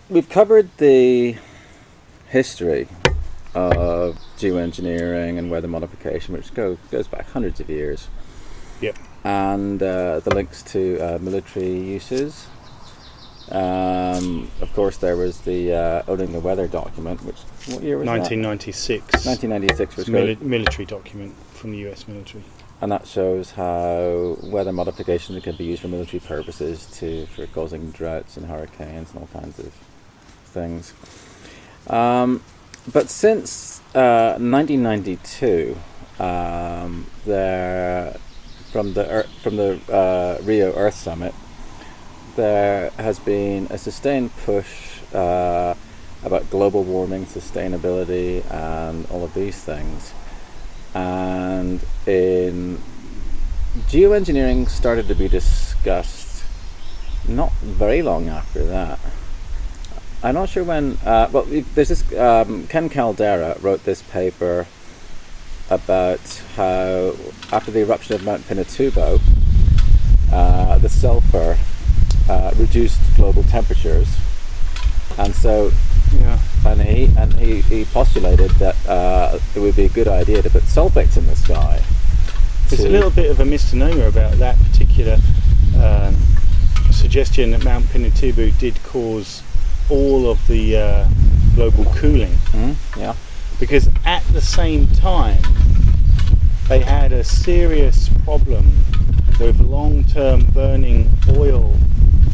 we've covered the history of geoengineering and weather modification, which goes back hundreds of years. Yep. And the links to military uses. Of course, there was the Owning the Weather document, which, what year was 1996. that? 1996. It's a military document from the US military. And that shows how weather modification can be used for military purposes for causing droughts and hurricanes and all kinds of things. But since 1992, from the Rio Earth Summit, there has been a sustained push about global warming, sustainability, and all of these things. And geoengineering started to be discussed not very long after that. I'm not sure when. There's this. Ken Caldeira wrote this paper about how after the eruption of Mount Pinatubo, the sulfur reduced global temperatures, and so he postulated that it would be a good idea to put sulfates in the sky. There's a little bit of a misnomer about that particular suggestion that Mount Pinatubo did cause all of the global cooling. Yeah. Because at the same time, they had a serious problem with long-term burning oil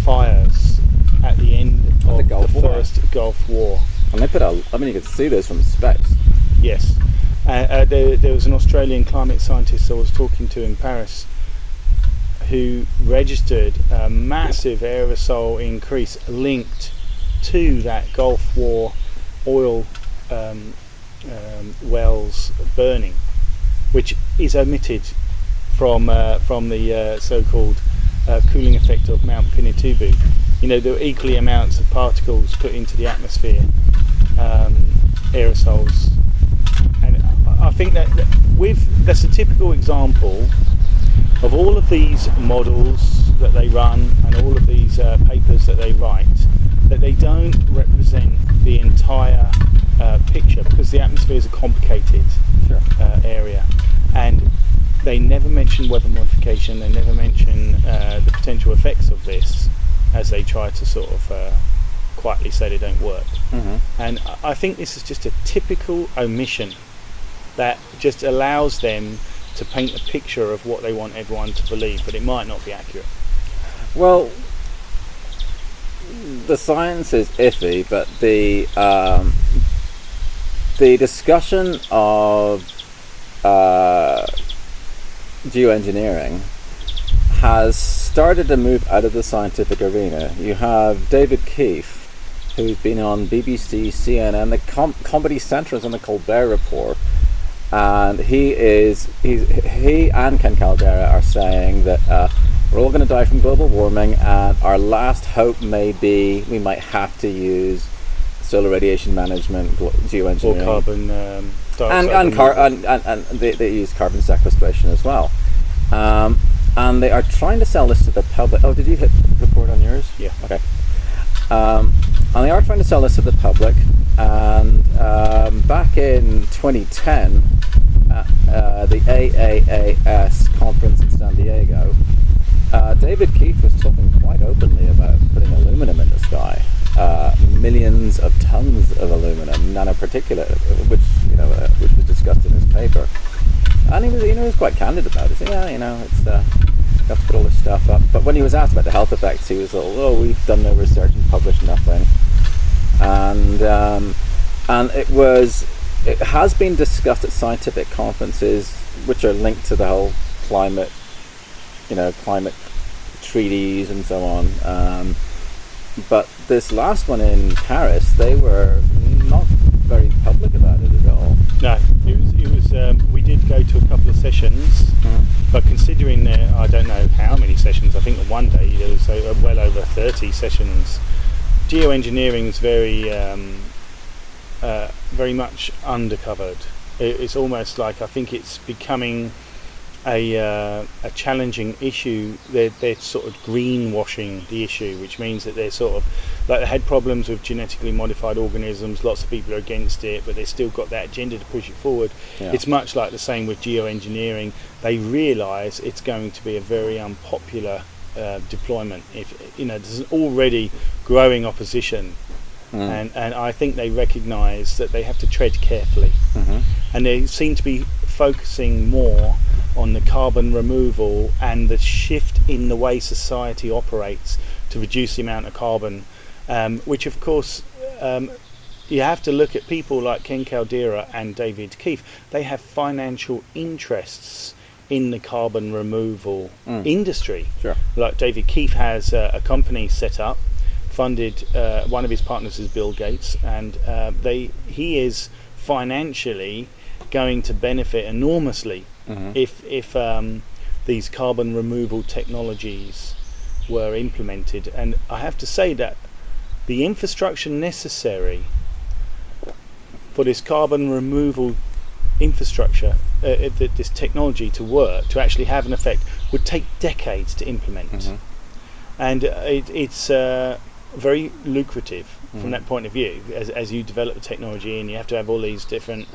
fires at the end of the first Gulf War. And they put out, you can see those from space. Yes. There was an Australian climate scientist I was talking to in Paris who registered a massive aerosol increase linked to that Gulf War oil wells burning, which is omitted from the so-called cooling effect of Mount Pinatubo. There were equally amounts of particles put into the atmosphere, aerosols, and I think that's a typical example of all of these models that they run and all of these papers that they write, that they don't represent the entire picture, because the atmosphere is a complicated area, and they never mention weather modification, they never mention the potential effects of this, as they try to sort of quietly say they don't work. And I think this is just a typical omission that just allows them to paint a picture of what they want everyone to believe, but it might not be accurate. Well, the science is iffy, but the discussion of geoengineering has started to move out of the scientific arena. You have David Keefe, who's been on BBC, CNN, the Comedy Central on the Caldeira report, and he and Ken Caldeira are saying that we're all going to die from global warming, and our last hope may be we might have to use solar radiation management, geoengineering, or carbon dioxide, and they use carbon sequestration as well. And they are trying to sell this to the public. Oh, did you hit record on yours? Yeah. Okay. And they are trying to sell this to the public. And back in 2010, at the AAAS conference in San Diego, David Keefe was talking quite openly about putting aluminum in the sky. Millions of tons of aluminum, nanoparticulate, which was discussed in his paper. And he was quite candid about it. So, it's you have to put all this stuff up. But when he was asked about the health effects, he was all, we've done no research and published nothing. And it has been discussed at scientific conferences, which are linked to the whole climate treaties and so on. But this last one in Paris, they were not very public about it at all. No, it was. We did go to a couple of sessions, but considering I don't know how many sessions. I think that one day there was well over 30 sessions. Geoengineering is very much undercovered. It's almost like, I think it's becoming a challenging issue. They're sort of greenwashing the issue, which means that they're sort of like they had problems with genetically modified organisms. Lots of people are against it, but they've still got that agenda to push it forward. Yeah. It's much like the same with geoengineering. They realise it's going to be a very unpopular deployment. If there's an already growing opposition, and I think they recognise that they have to tread carefully, and they seem to be focusing more on the carbon removal and the shift in the way society operates to reduce the amount of carbon, which of course you have to look at people like Ken Caldeira and David Keefe. They have financial interests in the carbon removal industry. Sure. Like David Keefe has a company set up, funded, one of his partners is Bill Gates, and he is financially going to benefit enormously if these carbon removal technologies were implemented. And I have to say that the infrastructure necessary for this carbon removal infrastructure, this technology to work, to actually have an effect, would take decades to implement. And it's very lucrative from that point of view, as you develop the technology, and you have to have all these different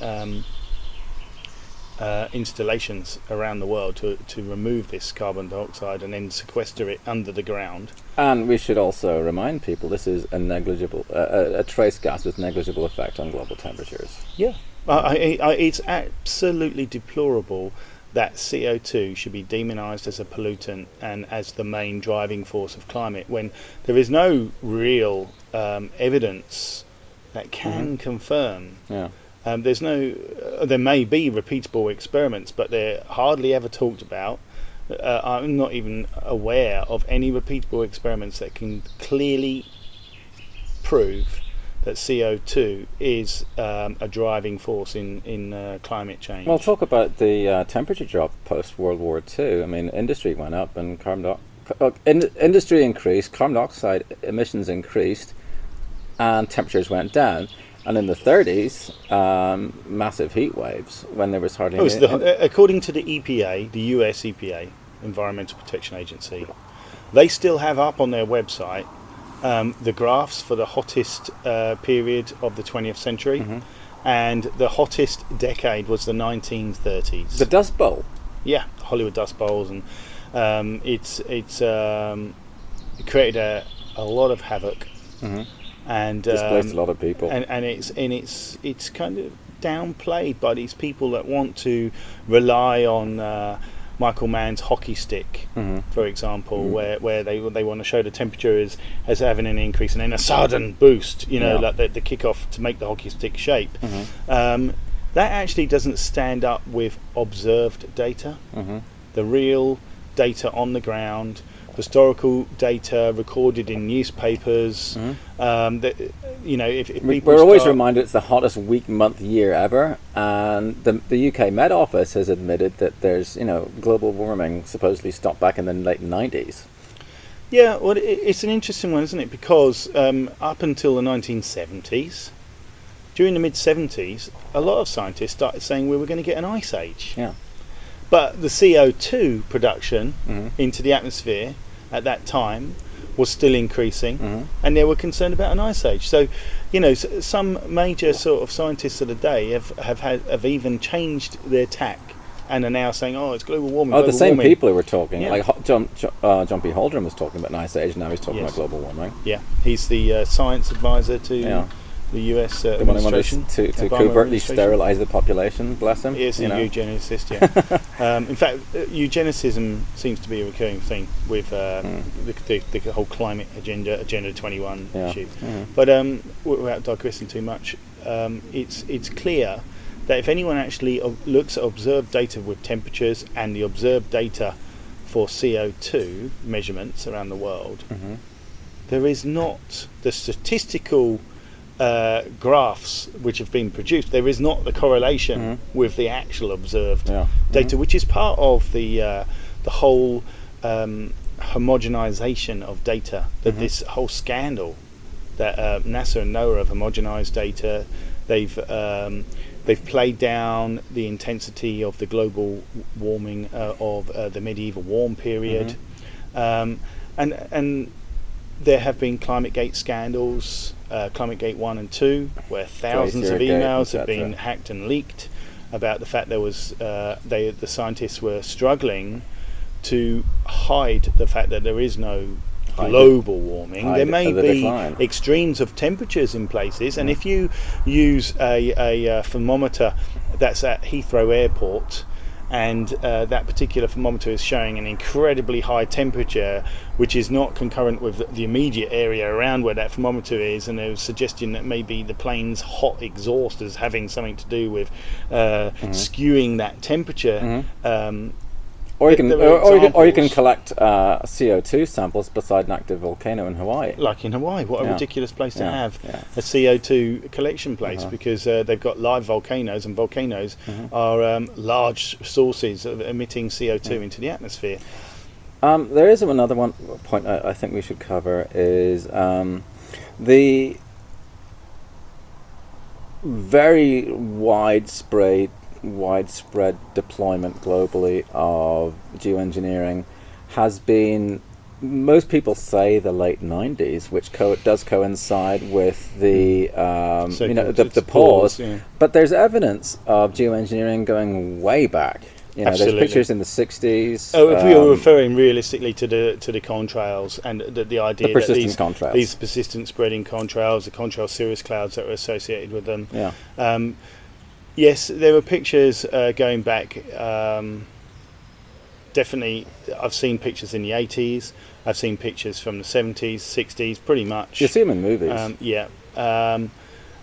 installations around the world to remove this carbon dioxide and then sequester it under the ground. And we should also remind people this is a negligible, a trace gas with negligible effect on global temperatures. Yeah, it's absolutely deplorable that CO2 should be demonised as a pollutant and as the main driving force of climate, when there is no real evidence that can confirm. There may be repeatable experiments, but they're hardly ever talked about. I'm not even aware of any repeatable experiments that can clearly prove that CO2 is a driving force in climate change. Well, talk about the temperature drop post World War II. I mean, industry went up and industry increased, carbon dioxide emissions increased, and temperatures went down. And in the 30s, massive heat waves when there was hardly according to the EPA, the US EPA, Environmental Protection Agency, they still have up on their website the graphs for the hottest period of the 20th century, and the hottest decade was the 1930s. The Dust Bowl. Yeah, Hollywood Dust Bowls, and it created a lot of havoc. And displaced a lot of people, and it's kind of downplayed by these people that want to rely on Michael Mann's hockey stick, for example, where they want to show the temperature as having an increase and then a sudden boost, like the kickoff to make the hockey stick shape. That actually doesn't stand up with observed data, the real data on the ground, historical data recorded in newspapers. If we're always reminded it's the hottest week, month, year ever, and the UK Met Office has admitted that there's global warming supposedly stopped back in the late 90s. Yeah, well, it's an interesting one, isn't it? Because up until the 1970s, during the mid 70s, a lot of scientists started saying we were going to get an ice age. Yeah. But the CO2 production into the atmosphere at that time was still increasing, and they were concerned about an ice age. So, some major sort of scientists of the day have even changed their tack and are now saying, "Oh, it's global warming." Oh, the same people who were talking, Yeah. like John P. Holdren was talking about an ice age. Now he's talking about global warming. Yeah, he's the science advisor to the US the one who administration. wanted to covertly sterilise the population. Bless him. He is a eugenicist. Yeah. In fact, eugenicism seems to be a recurring theme with the whole climate agenda 21 issue. But without digressing too much, it's clear that if anyone actually looks at observed data with temperatures and the observed data for CO2 measurements around the world, there is not the statistical graphs which have been produced. There is not the correlation with the actual observed data, which is part of the whole homogenization of data. That this whole scandal that NASA and NOAA have homogenized data. They've They've played down the intensity of the global warming of the medieval warm period, and there have been Climategate scandals, Climategate 1 and 2, where thousands of emails have been hacked and leaked about the fact there was the scientists were struggling to hide the fact that there is no global warming. There may be extremes of temperatures in places, and if you use a thermometer that's at Heathrow Airport, and that particular thermometer is showing an incredibly high temperature, which is not concurrent with the immediate area around where that thermometer is, and there's a suggestion that maybe the plane's hot exhaust is having something to do with skewing that temperature. Or you can collect CO2 samples beside an active volcano in Hawaii. Like in Hawaii, what a ridiculous place to have a CO2 collection place, because they've got live volcanoes, and volcanoes are large sources of emitting CO2 into the atmosphere. There is another point I think we should cover is the very widespread deployment globally of geoengineering has been, most people say, the late 90s, which does coincide with the the pause. But there's evidence of geoengineering going way back. There's pictures in the 60s. If we were referring realistically to the contrails, and the idea that these persistent spreading contrails, the contrail cirrus clouds that are associated with them. Yes, there were pictures going back. Definitely, I've seen pictures in the 80s. I've seen pictures from the 70s, 60s, pretty much. You see them in movies.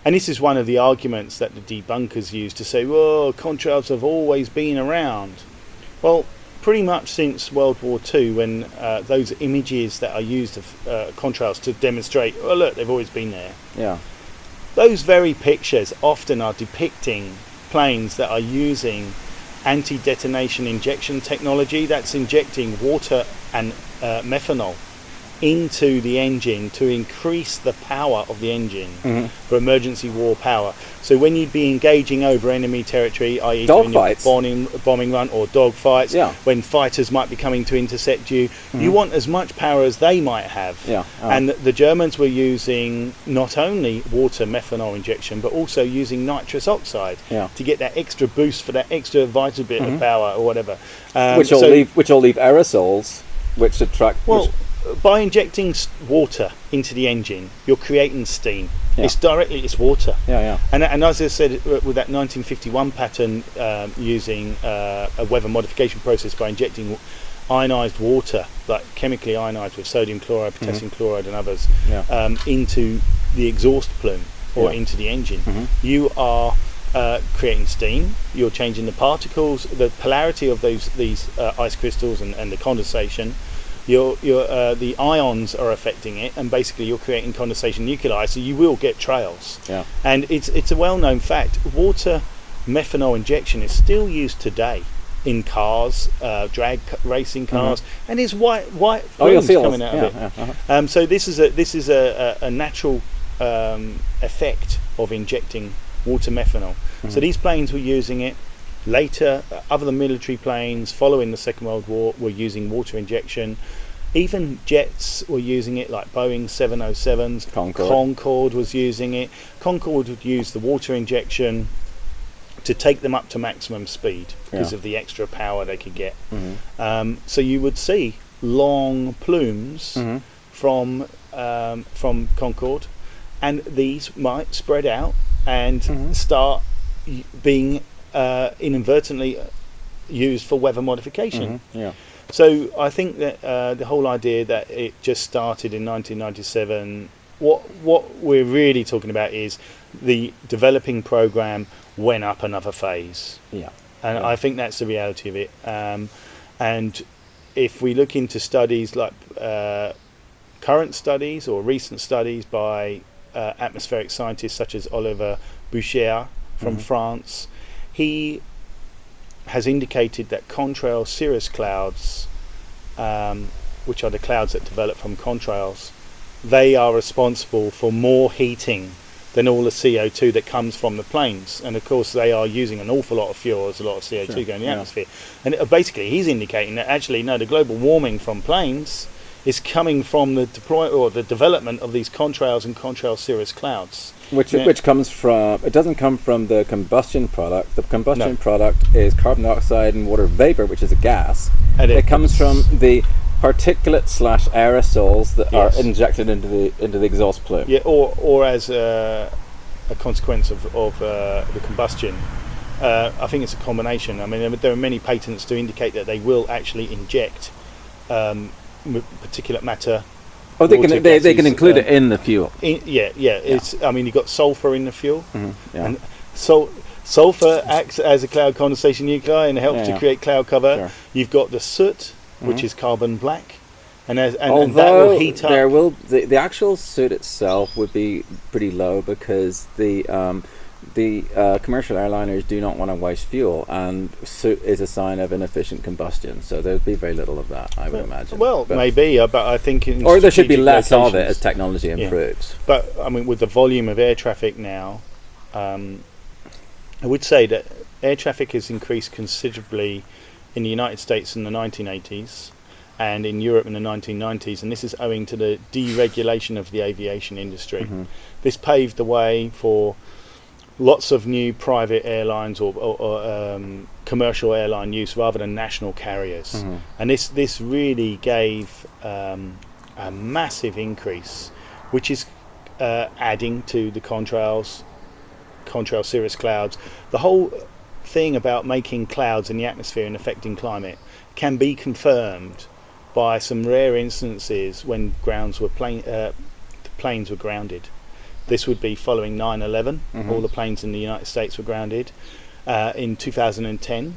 And this is one of the arguments that the debunkers use to say, well, contrails have always been around. Well, pretty much since World War II, when those images that are used of contrails to demonstrate, oh, look, they've always been there. Yeah. Those very pictures often are depicting planes that are using anti-detonation injection technology, that's injecting water and methanol into the engine to increase the power of the engine for emergency war power. So when you'd be engaging over enemy territory, i.e. doing your bombing run or dogfights, when fighters might be coming to intercept you, you want as much power as they might have. And the Germans were using not only water methanol injection, but also using nitrous oxide to get that extra boost for that extra vital bit of power or whatever. Which will leave aerosols, which attract... By injecting water into the engine, you're creating steam. It's water. And as I said, with that 1951 pattern using a weather modification process by injecting ionized water, like chemically ionized with sodium chloride, potassium chloride and others, into the exhaust plume or into the engine, you are creating steam. You're changing the particles, the polarity of these ice crystals and the condensation. The ions are affecting it, and basically you're creating condensation nuclei, so you will get trails. And it's a well-known fact. Water methanol injection is still used today in cars, drag racing cars, and there's white flumes coming out of it. So this is a natural effect of injecting water methanol. So these planes were using it. Later, other military planes following the Second World War were using water injection. Even jets were using it, like Boeing 707s. Concorde was using it. Concorde would use the water injection to take them up to maximum speed because of the extra power they could get. So you would see long plumes from Concorde, and these might spread out and start being inadvertently used for weather modification. So I think that the whole idea that it just started in 1997, what we're really talking about is the developing program went up another phase. And I think that's the reality of it. And if we look into studies like current studies or recent studies by atmospheric scientists such as Olivier Boucher from France, he has indicated that contrail cirrus clouds, which are the clouds that develop from contrails, they are responsible for more heating than all the CO2 that comes from the planes. And of course they are using an awful lot of fuel, there's a lot of CO2 Sure, going in the yeah. atmosphere. And basically he's indicating that actually no, the global warming from planes is coming from the development of these contrails and contrail cirrus clouds. Which comes from, it doesn't come from the combustion product. The combustion No. product is carbon dioxide and water vapor, which is a gas. And It comes from the particulate/aerosols that Yes. are injected into the exhaust plume. Yeah, or as a consequence of the combustion. I think it's a combination. I mean, there are many patents to indicate that they will actually inject particulate matter. Oh, they water can gases, include it in the fuel. It's. I mean, you've got sulfur in the fuel, Yeah. and sulfur acts as a cloud condensation nuclei and helps to create cloud cover. Sure. You've got the soot, which is carbon black, and that Although will heat up. there will the actual soot itself would be pretty low because the commercial airliners do not want to waste fuel, and soot is a sign of inefficient combustion. So there would be very little of that, I would imagine. Well, But- maybe, but I think or there should be strategic less of it locations- as technology improves. But I mean, with the volume of air traffic now, I would say that air traffic has increased considerably in the United States in the 1980s and in Europe in the 1990s, and this is owing to the deregulation of the aviation industry. This paved the way for lots of new private airlines or commercial airline use rather than national carriers, and this really gave a massive increase, which is adding to the contrail cirrus clouds. The whole thing about making clouds in the atmosphere and affecting climate can be confirmed by some rare instances when planes were grounded. This would be following 9/11. All the planes in the United States were grounded. In 2010,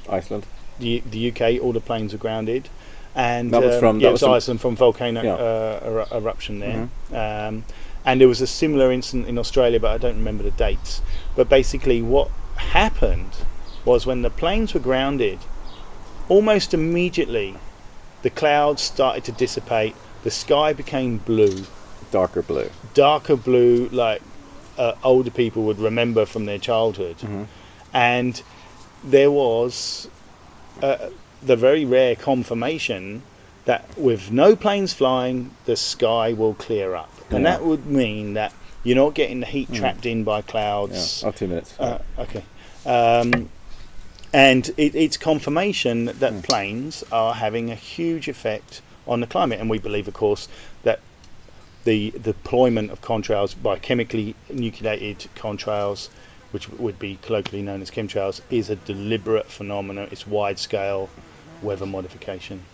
Iceland. the UK, all the planes were grounded. And That was from- yeah, that it was was from- Iceland from volcanic eruption there. And there was a similar incident in Australia, but I don't remember the dates. But basically what happened was when the planes were grounded, almost immediately the clouds started to dissipate, the sky became blue, Darker blue. darker blue, like older people would remember from their childhood. And there was the very rare confirmation that with no planes flying, the sky will clear up. And that would mean that you're not getting the heat trapped in by clouds. Yeah. Oh, 2 minutes. Okay. And it's confirmation that planes are having a huge effect on the climate. And we believe, of course, that the deployment of contrails by chemically nucleated contrails, which would be colloquially known as chemtrails, is a deliberate phenomenon. It's wide-scale weather modification.